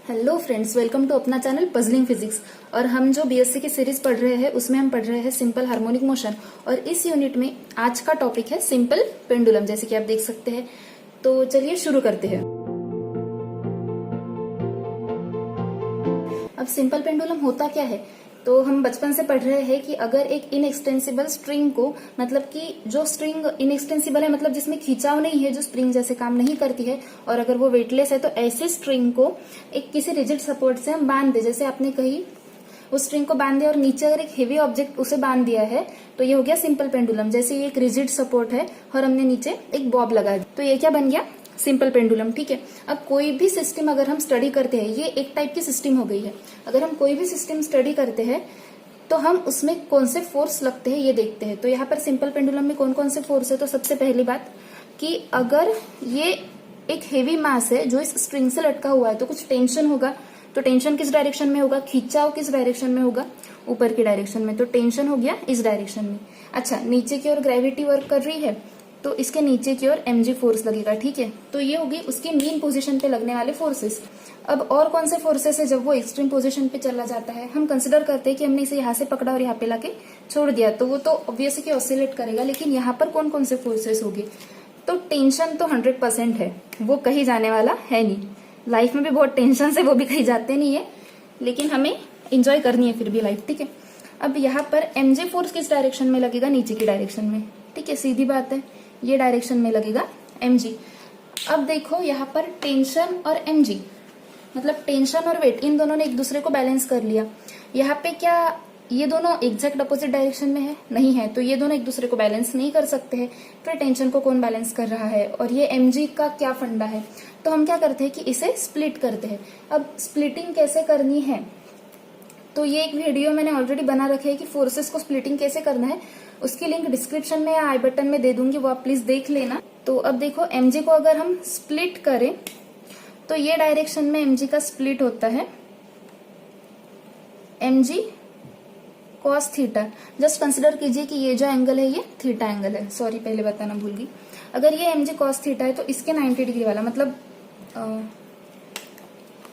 Hello friends, welcome to अपना channel puzzling physics. और हम जो बीएससी की सीरीज पढ़ रहे हैं उसमें हम पढ़ रहे हैं सिंपल हार्मोनिक मोशन। और इस यूनिट में आज का टॉपिक है सिंपल पेंडुलम, जैसे कि आप देख सकते हैं। तो चलिए शुरू करते हैं। अब सिंपल पेंडुलम होता क्या है, तो हम बचपन से पढ़ रहे हैं कि अगर एक इनएक्सटेंसिबल स्ट्रिंग को, मतलब कि जो स्ट्रिंग इनएक्सटेंसिबल है, मतलब जिसमें खिंचाव नहीं है, जो स्प्रिंग जैसे काम नहीं करती है, और अगर वो वेटलेस है, तो ऐसे स्ट्रिंग को एक किसी रिजिड सपोर्ट से हम बांध दे। जैसे आपने कही उस स्ट्रिंग को बांध दिया और नीचे अगर एक हेवी ऑब्जेक्ट उसे बांध दिया है, तो ये हो गया सिंपल पेंडुलम। जैसे ये एक रिजिड सपोर्ट है और हमने नीचे एक बॉब लगा दिया, तो ये क्या बन गया? Simple pendulum. ठीक है। अब कोई भी सिस्टम अगर हम स्टडी करते हैं, ये एक टाइप की सिस्टम हो गई है। अगर हम कोई भी सिस्टम स्टडी करते हैं तो हम उसमें कौन से फोर्स लगते हैं ये देखते हैं। तो यहाँ पर सिंपल पेंडुलम में कौन कौन से फोर्स है, तो सबसे पहली बात कि अगर ये एक हेवी मास है जो इस स्ट्रिंग से लटका हुआ है, तो कुछ टेंशन होगा। तो टेंशन किस डायरेक्शन में होगा? खिंचाव किस डायरेक्शन में होगा? ऊपर की डायरेक्शन में। तो टेंशन हो गया इस डायरेक्शन में। अच्छा, नीचे की ओर ग्रेविटी वर्क कर रही है, तो इसके नीचे की ओर mg फोर्स लगेगा। ठीक है। तो ये होगी उसकी मीन पोजीशन पे लगने वाले फोर्सेस। अब और कौन से फोर्सेस है जब वो एक्सट्रीम पोजीशन पे चला जाता है? हम कंसिडर करते हैं कि हमने इसे यहाँ से पकड़ा और यहाँ पे लाके छोड़ दिया, तो वो तो ऑब्वियसली ऑसिलेट करेगा। लेकिन यहाँ पर कौन कौन से फोर्सेस होंगे? तो टेंशन तो 100% है, वो कहीं जाने वाला है नहीं। लाइफ में भी बहुत टेंशन से वो भी कहीं जाते नहीं है, लेकिन हमें इंजॉय करनी है फिर भी लाइफ। ठीक है। अब यहाँ पर mg फोर्स किस डायरेक्शन में लगेगा? नीचे की डायरेक्शन में। ठीक है, सीधी बात है, ये डायरेक्शन में लगेगा mg। अब देखो यहाँ पर टेंशन और mg, मतलब टेंशन और वेट, इन दोनों ने एक दूसरे को बैलेंस कर लिया। यहाँ पे क्या ये दोनों एग्जैक्ट अपोजिट डायरेक्शन में है? नहीं है। तो ये दोनों एक दूसरे को बैलेंस नहीं कर सकते हैं। फिर टेंशन को कौन बैलेंस कर रहा है? और ये mg का क्या फंडा है? तो हम क्या करते हैं कि इसे स्प्लिट करते हैं। अब स्प्लिटिंग कैसे करनी है, तो ये एक वीडियो मैंने ऑलरेडी बना रखी है कि फोर्सेस को स्प्लिटिंग कैसे करना है। उसकी लिंक डिस्क्रिप्शन में या आई बटन में दे दूंगी, वो आप प्लीज देख लेना। तो अब देखो mg को अगर हम स्प्लिट करें तो ये डायरेक्शन में mg का स्प्लिट होता है mg cos theta. Just consider कीजिए कि ये जो एंगल है ये थीटा एंगल है। सॉरी, पहले बताना भूल गई। अगर ये mg cos थीटा है तो इसके 90 डिग्री वाला, मतलब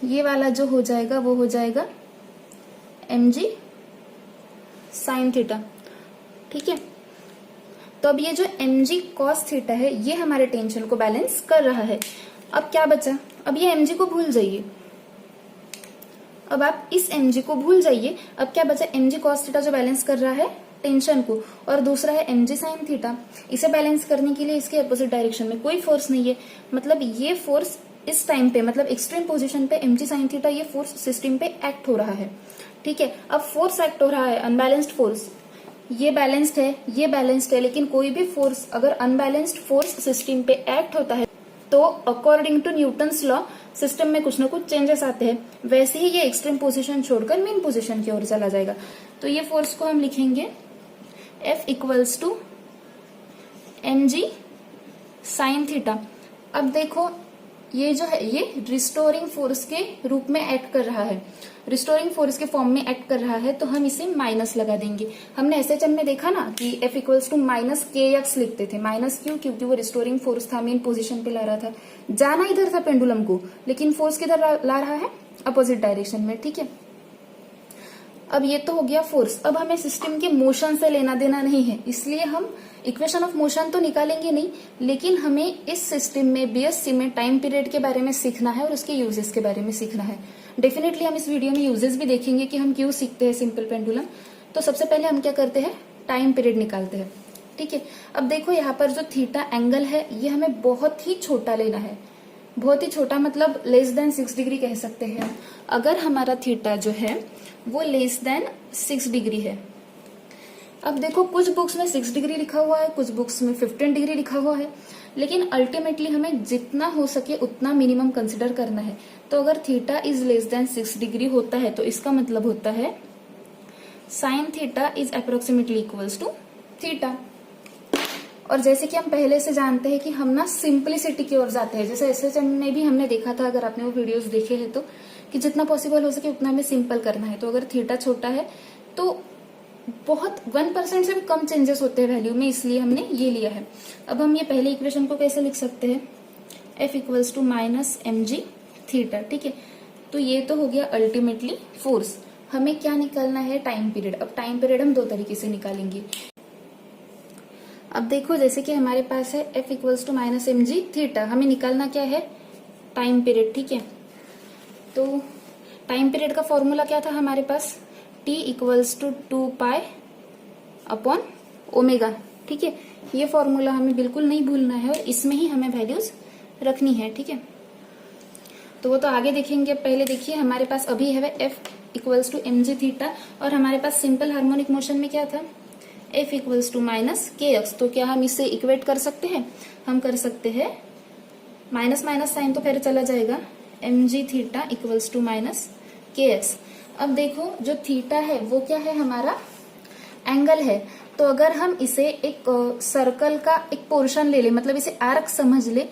ये वाला जो हो जाएगा वो हो जाएगा mg sin थीटा। ठीक है। तो अब ये जो mg cos थीटा है ये हमारे टेंशन को बैलेंस कर रहा है। अब क्या बचा? अब ये mg को भूल जाइए। अब आप इस mg को भूल जाइए। अब क्या बचा? mg cos थीटा जो बैलेंस कर रहा है टेंशन को, और दूसरा है mg sin थीटा। इसे बैलेंस करने के लिए इसके अपोजिट डायरेक्शन में कोई फोर्स नहीं है। मतलब ये फोर्स इस टाइम पे, मतलब एक्सट्रीम पोजीशन पे mg sin थीटा, ये फोर्स सिस्टम पे एक्ट हो रहा है। ठीक है। अब फोर्स एक्ट हो रहा है, अनबैलेंस्ड फोर्स। ये बैलेंस्ड है, ये बैलेंस्ड है, लेकिन कोई भी फोर्स अगर अनबैलेंस्ड फोर्स सिस्टम पे एक्ट होता है तो according to Newton's law system में कुछ ना कुछ चेंजेस आते हैं। वैसे ही ये एक्सट्रीम पोजीशन छोड़कर मेन पोजीशन की ओर चला जाएगा। तो ये फोर्स को हम लिखेंगे F equals to mg sin theta. अब देखो ये जो है ये रिस्टोरिंग फोर्स के रूप में एक्ट कर रहा है, रिस्टोरिंग फोर्स के फॉर्म में एक्ट कर रहा है, तो हम इसे माइनस लगा देंगे। हमने एसएचएम में देखा ना कि F equals to minus kx लिखते थे। माइनस क्यों? क्योंकि वो रिस्टोरिंग फोर्स था, मेन पोजीशन पे ला रहा था। जाना इधर था पेंडुलम को, लेकिन फोर्स किधर ला रहा है? अपोजिट डायरेक्शन में। ठीक है। अब ये तो हो गया फोर्स। अब हमें सिस्टम के मोशन से लेना देना नहीं है, इसलिए हम इक्वेशन ऑफ मोशन तो निकालेंगे नहीं, लेकिन हमें इस सिस्टम में बीएससी में टाइम पीरियड के बारे में सीखना है और उसके यूजेस के बारे में सीखना है। डेफिनेटली हम इस वीडियो में यूजेस भी देखेंगे कि हम क्यों सीखते हैं सिंपल पेंडुलम। तो सबसे पहले हम क्या करते हैं? टाइम पीरियड निकालते हैं। ठीक है। अब देखो यहाँ पर जो थीटा एंगल है ये हमें बहुत ही छोटा लेना है। बहुत ही छोटा मतलब लेस देन 6 डिग्री कह सकते हैं। अगर हमारा थीटा जो है वो लेस देन 6 डिग्री है। अब देखो कुछ बुक्स में 6 डिग्री लिखा हुआ है, कुछ बुक्स में 15 डिग्री लिखा हुआ है, लेकिन अल्टीमेटली हमें जितना हो सके उतना मिनिमम कंसिडर करना है। तो अगर theta is less than 6 degree होता है तो इसका मतलब होता है sine theta is approximately equals to theta. और जैसे कि हम पहले से जानते हैं कि हम ना सिंपलिसिटी की ओर जाते हैं, जैसे एसएचएम में भी हमने देखा था, अगर आपने वो वीडियोस देखे हैं तो, कि जितना पॉसिबल हो सके उतना हमें सिंपल करना है। तो अगर थीटा छोटा है तो बहुत 1% से भी कम चेंजेस होते हैं वैल्यू में, इसलिए हमने ये लिया है। अब हम ये पहले इक्वेशन को कैसे लिख सकते हैं? F equals to minus mg theta. ठीक है। तो ये तो हो गया अल्टीमेटली फोर्स। हमें क्या निकालना है, टाइम पीरियड। अब टाइम पीरियड हम दो तरीके से निकालेंगे। अब देखो जैसे कि हमारे पास है F equals to minus M G theta, हमें निकालना क्या है, टाइम पीरियड। ठीक है, तो टाइम पीरियड का फॉर्मूला क्या था हमारे पास, T equals to 2 pi upon omega. ठीक है, ये फॉर्मूला हमें बिल्कुल नहीं भूलना है और इसमें ही हमें वैल्यूज रखनी है। ठीक है, तो वो तो आगे देखेंगे। पहले देखिए हमारे पास अभी है F equals to M G theta और हमारे पास सिंपल हार्मोनिक मोशन में क्या था, F equals to minus K x. तो क्या हम इसे इक्वेट कर सकते हैं, हम कर सकते हैं, माइनस माइनस साइन तो फिर चला जाएगा, M G theta equals to minus K X. अब देखो जो थीटा है वो क्या है, हमारा एंगल है। तो अगर हम इसे एक सर्कल का एक पोर्शन ले ले, मतलब इसे आर्क समझ ले,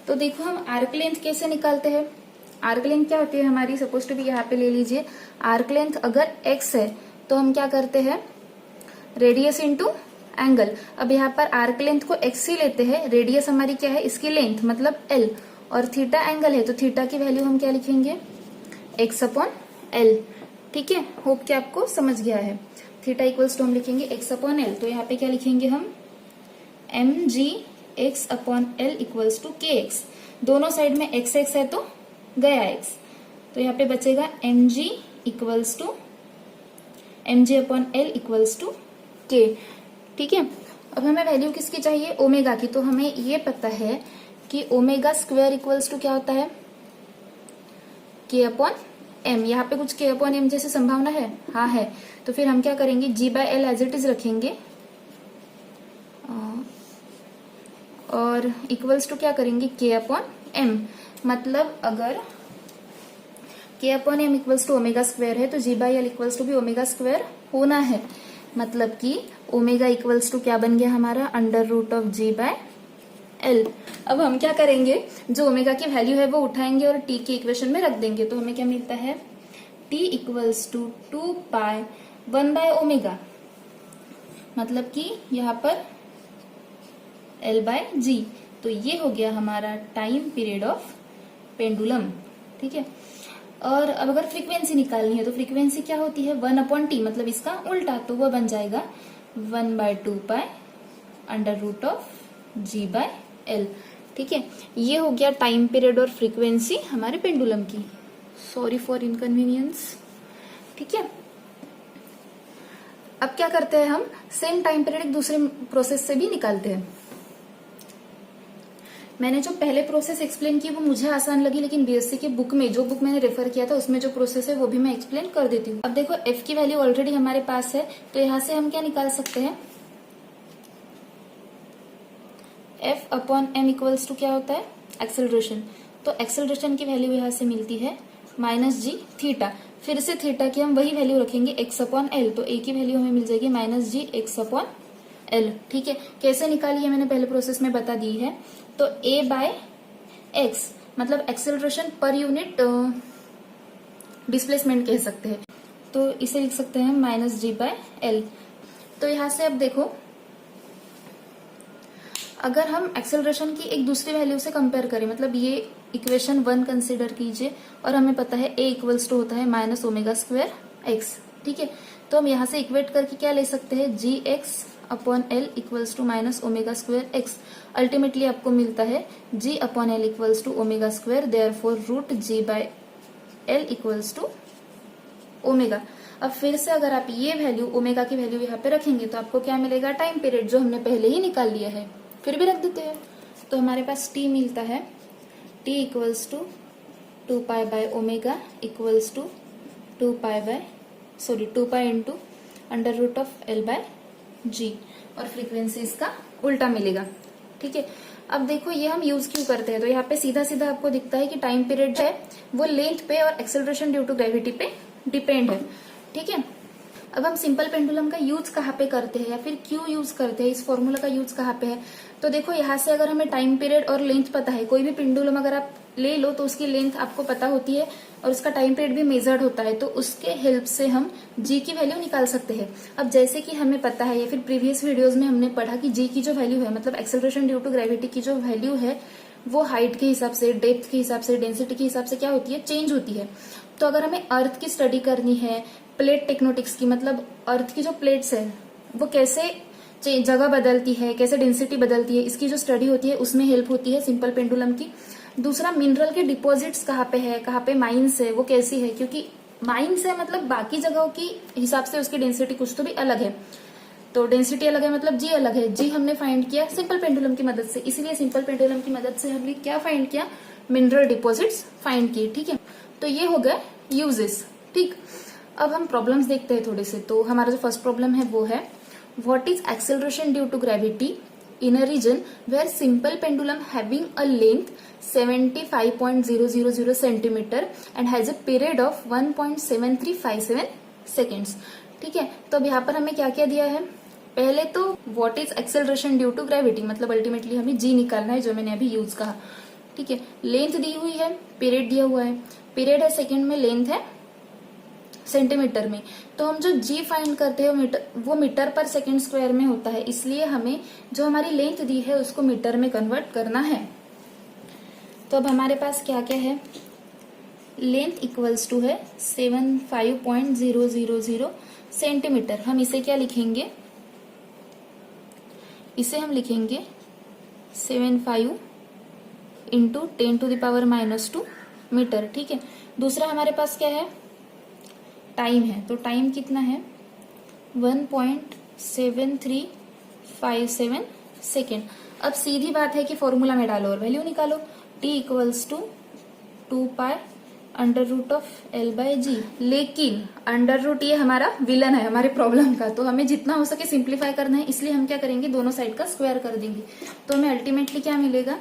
तो देखो हम आर्क लेंथ कैसे निकालते हैं। आर्क लेंथ क्या होती है हमारी, सपोज टू भी यहाँ पे ले लीजिए, आर्क लेंथ अगर x है तो हम क्या करते हैं, रेडियस इंटू एंगल। अब यहाँ पर आर्क लेंथ को x ही लेते हैं, रेडियस हमारी क्या है, इसकी लेंथ मतलब l, और थीटा एंगल है तो थीटा की वैल्यू हम क्या लिखेंगे, x अपॉन l। ठीक है, होप कि आपको समझ गया है। थीटा इक्वल्स टू हम लिखेंगे x अपॉन l, तो यहाँ पे क्या लिखेंगे हम, M G X upon L equals to K X. दोनों साइड में x x है तो गया x, तो यहाँ पे बचेगा M G equals to M G upon L equals to K. ठीक है, अब हमें वैल्यू किसकी चाहिए, ओमेगा की। तो हमें ये पता है कि ओमेगा स्क्वायर इक्वल्स टू क्या होता है, के अपॉन एम। यहाँ पे कुछ के अपॉन एम जैसी संभावना है, हाँ है। तो फिर हम क्या करेंगे, G by L as it is रखेंगे और इक्वल्स टू क्या करेंगे, के अपॉन एम। मतलब अगर K upon M equals to omega square है तो G by L equals to भी ओमेगा स्क्वायर होना है। मतलब कि ओमेगा इक्वल्स टू क्या बन गया हमारा, under root of G by L. अब हम क्या करेंगे, जो ओमेगा की वैल्यू है वो उठाएंगे और टी की इक्वेशन में रख देंगे। तो हमें क्या मिलता है, T equals to 2 pi 1 by omega, मतलब कि यहाँ पर एल बाय जी। तो ये हो गया हमारा टाइम पीरियड ऑफ पेंडुलम। ठीक है, और अब अगर फ्रीक्वेंसी निकालनी है तो फ्रीक्वेंसी क्या होती है, 1 अपॉन टी, मतलब इसका उल्टा, तो वो बन जाएगा 1 by 2 pi under root of G by L. ठीक है, ये हो गया टाइम पीरियड और फ्रीक्वेंसी हमारे पेंडुलम की। Sorry for inconvenience. ठीक है, अब क्या करते हैं हम, सेम टाइम पीरियड एक दूसरे प्रोसेस से भी निकालते हैं। मैंने जो पहले प्रोसेस एक्सप्लेन की वो मुझे आसान लगी, लेकिन बीएससी की बुक में, जो बुक मैंने रेफर किया था उसमें जो प्रोसेस है वो भी मैं एक्सप्लेन कर देती हूँ। अब देखो एफ की वैल्यू ऑलरेडी हमारे पास है, तो यहाँ से हम क्या निकाल सकते हैं, F upon M equals to क्या होता है, एक्सेलरेशन। तो एक्सेलरेशन की वैल्यू यहाँ से मिलती है माइनस जी थीटा। फिर से थीटा की हम वही वैल्यू रखेंगे एक्स अपॉन एल, तो ए की वैल्यू हमें मिल जाएगी माइनस जी एक्स अपॉन एल। ठीक है, कैसे निकाली है मैंने पहले प्रोसेस में बता दी है। तो ए बाय एक्स मतलब एक्सेलरेशन पर यूनिट डिस्प्लेसमेंट कह सकते हैं, तो इसे लिख सकते हैं माइनस जी बाय एल। तो यहां से अब देखो, अगर हम एक्सेलरेशन की एक दूसरी वैल्यू से कंपेयर करें, मतलब ये इक्वेशन 1 कंसिडर कीजिए और हमें पता है ए इक्वल्स टू होता है माइनस ओमेगा स्क्वायर एक्स। ठीक है, तो हम यहां से इक्वेट करके क्या ले सकते हैं, G X upon L equals to minus omega square X. Ultimately आपको मिलता है G upon L equals to omega square, therefore root G by L equals to omega. अब फिर से अगर आप ये वैल्यू ओमेगा की वैल्यू यहाँ पे रखेंगे तो आपको क्या मिलेगा, टाइम पीरियड जो हमने पहले ही निकाल लिया है, फिर भी रख देते हैं। तो हमारे पास टी मिलता है, T equals to 2 pi by omega equals to 2 pi into under root of L by G, और फ्रीक्वेंसी इसका उल्टा मिलेगा। ठीक है, अब देखो ये हम यूज क्यों करते हैं, तो यहाँ पे सीधा सीधा आपको दिखता है कि टाइम पीरियड है वो लेंथ पे और एक्सेलरेशन ड्यू टू ग्रेविटी पे डिपेंड है। ठीक है, अब हम सिंपल पेंडुलम का यूज कहाँ पे करते हैं या फिर क्यों यूज करते हैं, इस फॉर्मूला का यूज कहाँ पे है। तो देखो यहाँ से अगर हमें टाइम पीरियड और लेंथ पता है, कोई भी पेंडुलम अगर आप ले लो तो उसकी लेंथ आपको पता होती है और उसका टाइम पीरियड भी मेजर्ड होता है, तो उसके हेल्प से हम जी की वैल्यू निकाल सकते हैं। अब जैसे कि हमें पता है या फिर प्रीवियस वीडियोज में हमने पढ़ा कि जी की जो वैल्यू है, मतलब एक्सेलरेशन ड्यू टू ग्रेविटी की जो वैल्यू है वो हाइट के हिसाब से, डेप्थ के हिसाब से, डेंसिटी के हिसाब से क्या होती है, चेंज होती है। तो अगर हमें अर्थ की स्टडी करनी है, प्लेट टेक्टोनिक्स की, मतलब अर्थ की जो प्लेट्स है वो कैसे जगह बदलती है, कैसे डेंसिटी बदलती है, इसकी जो स्टडी होती है उसमें हेल्प होती है सिंपल पेंडुलम की। दूसरा, मिनरल के डिपॉजिट्स कहाँ पे है, कहाँ पे माइंस है, वो कैसी है, क्योंकि माइंस है मतलब बाकी जगहों की हिसाब से उसकी डेंसिटी कुछ तो भी अलग है, तो डेंसिटी अलग है मतलब जी अलग है। जी हमने फाइंड किया सिंपल पेंडुलम की मदद से, इसलिए सिंपल पेंडुलम की मदद से हमने क्या फाइंड किया, मिनरल डिपॉजिट्स फाइंड किए। ठीक है, तो ये हो गए यूजेस। ठीक, अब हम प्रॉब्लम्स देखते हैं थोड़े से। तो हमारा जो फर्स्ट प्रॉब्लम है वो है, what is acceleration due to gravity in a region where simple pendulum having a length 75.000 centimeter and has a period of 1.7357 seconds। ठीक है, तो अब यहाँ पर हमें क्या क्या दिया है, पहले तो what is acceleration due to gravity, मतलब अल्टीमेटली हमें जी निकालना है, जो मैंने अभी यूज कहा। ठीक है, लेंथ दी हुई है, पीरियड दिया हुआ है, पीरियड है सेकेंड में, लेंथ है सेंटीमीटर में। तो हम जो जी फाइंड करते हैं वो मीटर पर सेकेंड स्क्वायर में होता है, इसलिए हमें जो हमारी लेंथ दी है उसको मीटर में कन्वर्ट करना है। तो अब हमारे पास क्या क्या है, लेंथ इक्वल्स टू है 75.000 सेंटीमीटर। हम इसे क्या लिखेंगे, इसे हम लिखेंगे 75 इंटू 10⁻⁻² मीटर। ठीक है, दूसरा हमारे पास क्या है, टाइम है। तो टाइम कितना है, 1.7357 सेकेंड। अब सीधी बात है कि फॉर्मूला में डालो और वैल्यू निकालो। t equals to 2π√L/g। लेकिन अंडर रूट ये हमारा विलन है हमारे प्रॉब्लम का, तो हमें जितना हो सके सिंप्लीफाई करना है, इसलिए हम क्या करेंगे, दोनों साइड का स्क्वायर कर देंगे। तो हमें अल्टीमेटली क्या मिलेगा,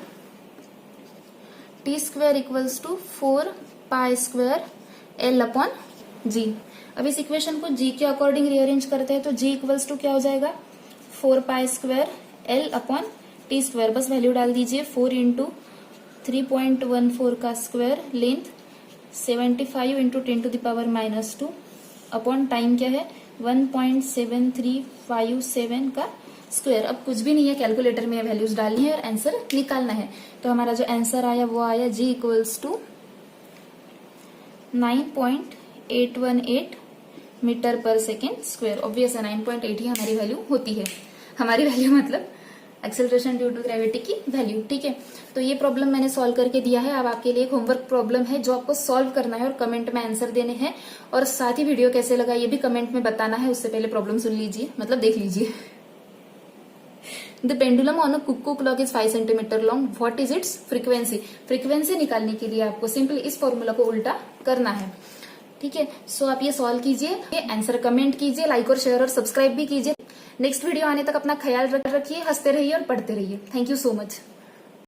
t² इक्वल्स टू 4π²L/g। अब इस इक्वेशन को g के अकॉर्डिंग रीअरेंज करते हैं, तो g इक्वल्स टू क्या हो जाएगा, 4π²L/t²। बस वैल्यू डाल दीजिए, 4 इंटू 3.14 का square, length 75 into 10⁻⁻² upon time क्या है 1.7357 का स्क्वायर। अब कुछ भी नहीं है, कैलकुलेटर में वैल्यूज डालनी है और आंसर निकालना है। तो हमारा जो आंसर आया वो आया g इक्वल्स टू 9.818 मीटर पर सेकेंड स्क्वायर। ऑब्वियस है 9.8 ही हमारी वैल्यू होती है, हमारी वैल्यू मतलब एक्सेलरेशन ड्यू टू ग्रेविटी की वैल्यू। ठीक है, तो ये प्रॉब्लम मैंने सॉल्व करके दिया है। अब आपके लिए एक होमवर्क प्रॉब्लम है जो आपको सॉल्व करना है और कमेंट में आंसर देने हैं, और साथ ही वीडियो कैसे लगा ये भी कमेंट में बताना है। उससे पहले प्रॉब्लम सुन लीजिए, मतलब देख लीजिए। The pendulum on a cuckoo clock is 5 centimetre long, what is its frequency. Frequency निकालने के लिए आपको सिंपली इस फॉर्मूला को उल्टा करना है। ठीक है, सो आप ये सॉल्व कीजिए, आंसर कमेंट कीजिए, लाइक और शेयर और सब्सक्राइब भी कीजिए। नेक्स्ट वीडियो आने तक अपना ख्याल रखिए, हंसते रहिए और पढ़ते रहिए। Thank you so much.